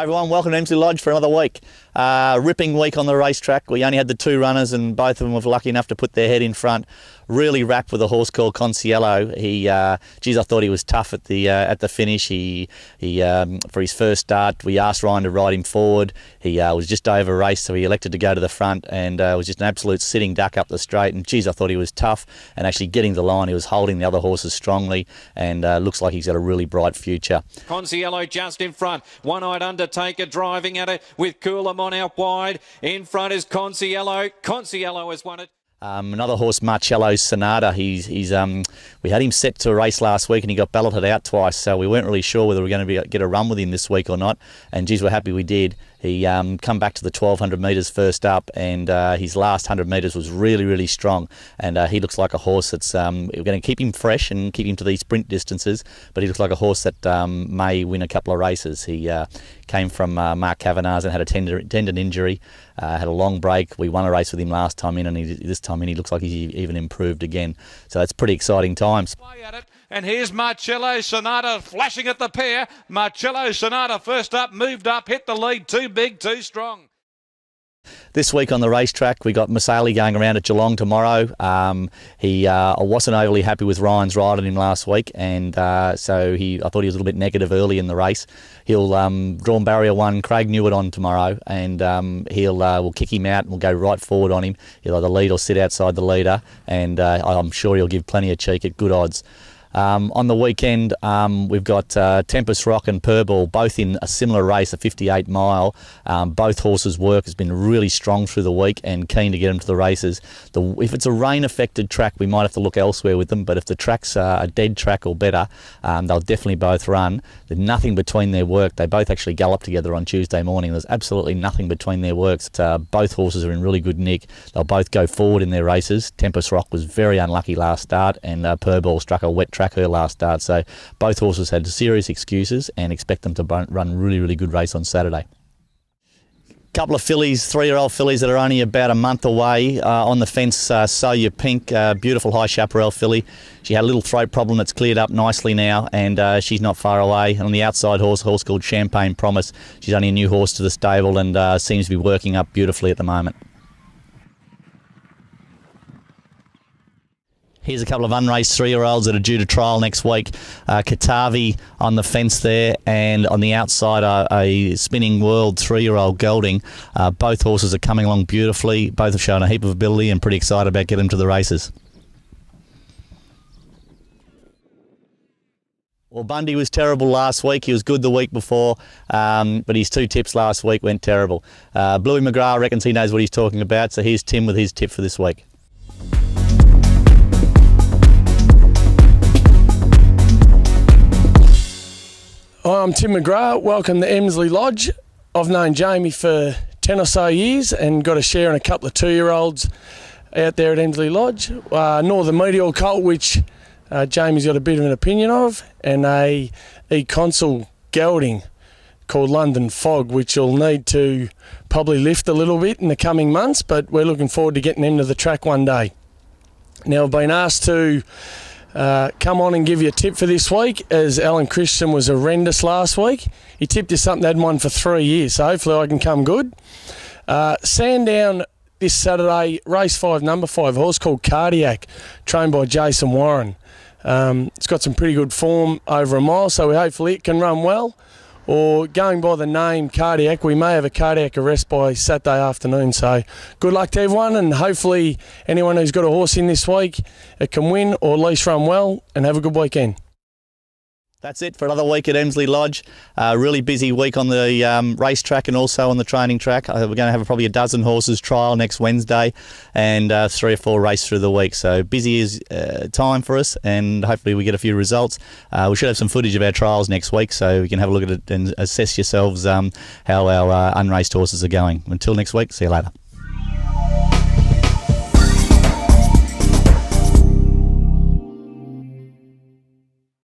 Everyone, welcome to Emsley Lodge for another week. Ripping week on the racetrack. We only had the two runners and both of them were lucky enough to put their head in front. Really wrapped with a horse called Consiello. I thought he was tough at the finish. For his first start, we asked Ryan to ride him forward. He was just over race, so he elected to go to the front, and was just an absolute sitting duck up the straight. And I thought he was tough, and actually getting the line, he was holding the other horses strongly, and looks like he's got a really bright future. Consiello just in front. One-eyed Undertaker driving at it with Coolamon out wide. In front is Consiello. Consiello has won it. Another horse, Marcello Sonata. We had him set to a race last week and he got balloted out twice, so we weren't really sure whether we were going to get a run with him this week or not. And geez, we're happy we did. He come back to the 1200 metres first up, and his last 100 metres was really, really strong. And he looks like a horse that's we're going to keep him fresh and keep him to these sprint distances. But he looks like a horse that may win a couple of races. He came from Mark Kavanagh's and had a tendon injury. Had a long break. We won a race with him last time in, and this time in he looks like he's even improved again. So that's pretty exciting times. And here's Marcello Sonata flashing at the pair. Marcello Sonata first up, moved up, hit the lead. Too big, too strong. This week on the racetrack, we got Masali going around at Geelong tomorrow. I wasn't overly happy with Ryan's ride on him last week, and so I thought he was a little bit negative early in the race. He'll drawn barrier 1, Craig Newitt on tomorrow, and we'll kick him out and we'll go right forward on him. He'll either lead or sit outside the leader, and I'm sure he'll give plenty of cheek at good odds. On the weekend, we've got Tempest Rock and Purball, both in a similar race, a 58 mile. Both horses' work has been really strong through the week and keen to get them to the races. If it's a rain-affected track, we might have to look elsewhere with them, but if the track's a dead track or better, they'll definitely both run. There's nothing between their work. They both actually galloped together on Tuesday morning. There's absolutely nothing between their works. Both horses are in really good nick. They'll both go forward in their races. Tempest Rock was very unlucky last start, and Purball struck a wet track her last start, so both horses had serious excuses and expect them to run really, really good race on Saturday. Couple of fillies, 3-year-old fillies that are only about a month away. On the fence, So You Pink, beautiful high chaparral filly. She had a little throat problem that's cleared up nicely now, and she's not far away. And on the outside horse, a horse called Champagne Promise. She's only a new horse to the stable and seems to be working up beautifully at the moment. Here's a couple of unraced 3-year-olds that are due to trial next week. Katavi on the fence there, and on the outside a Spinning World 3-year-old gelding. Both horses are coming along beautifully. Both have shown a heap of ability and pretty excited about getting them to the races. Well, Bundy was terrible last week. He was good the week before, but his 2 tips last week went terrible. Bluey McGrath reckons he knows what he's talking about, so here's Tim with his tip for this week. I'm Tim McGrath. Welcome to Emsley Lodge. I've known Jamie for 10 or so years and got a share in a couple of 2-year-olds out there at Emsley Lodge. Northern Meteor Colt, which Jamie's got a bit of an opinion of, and a E-Consul gelding called London Fog, which will need to probably lift a little bit in the coming months, but we're looking forward to getting them to the track one day. Now, I've been asked to come on and give you a tip for this week, as Alan Christian was horrendous last week. He tipped us something that hadn't won for 3 years, so hopefully I can come good. Sandown this Saturday, race 5, number 5, a horse called Cardiac, trained by Jason Warren. It's got some pretty good form over a mile, so hopefully it can run well. Or going by the name Cardiac, we may have a cardiac arrest by Saturday afternoon. So good luck to everyone, and hopefully anyone who's got a horse in this week, it can win or at least run well, and have a good weekend. That's it for another week at Emsley Lodge. Really busy week on the racetrack and also on the training track. We're going to have probably a dozen horses trial next Wednesday, and 3 or 4 races through the week. So busy is time for us, and hopefully we get a few results. We should have some footage of our trials next week, so you can have a look at it and assess yourselves how our unraced horses are going. Until next week, see you later.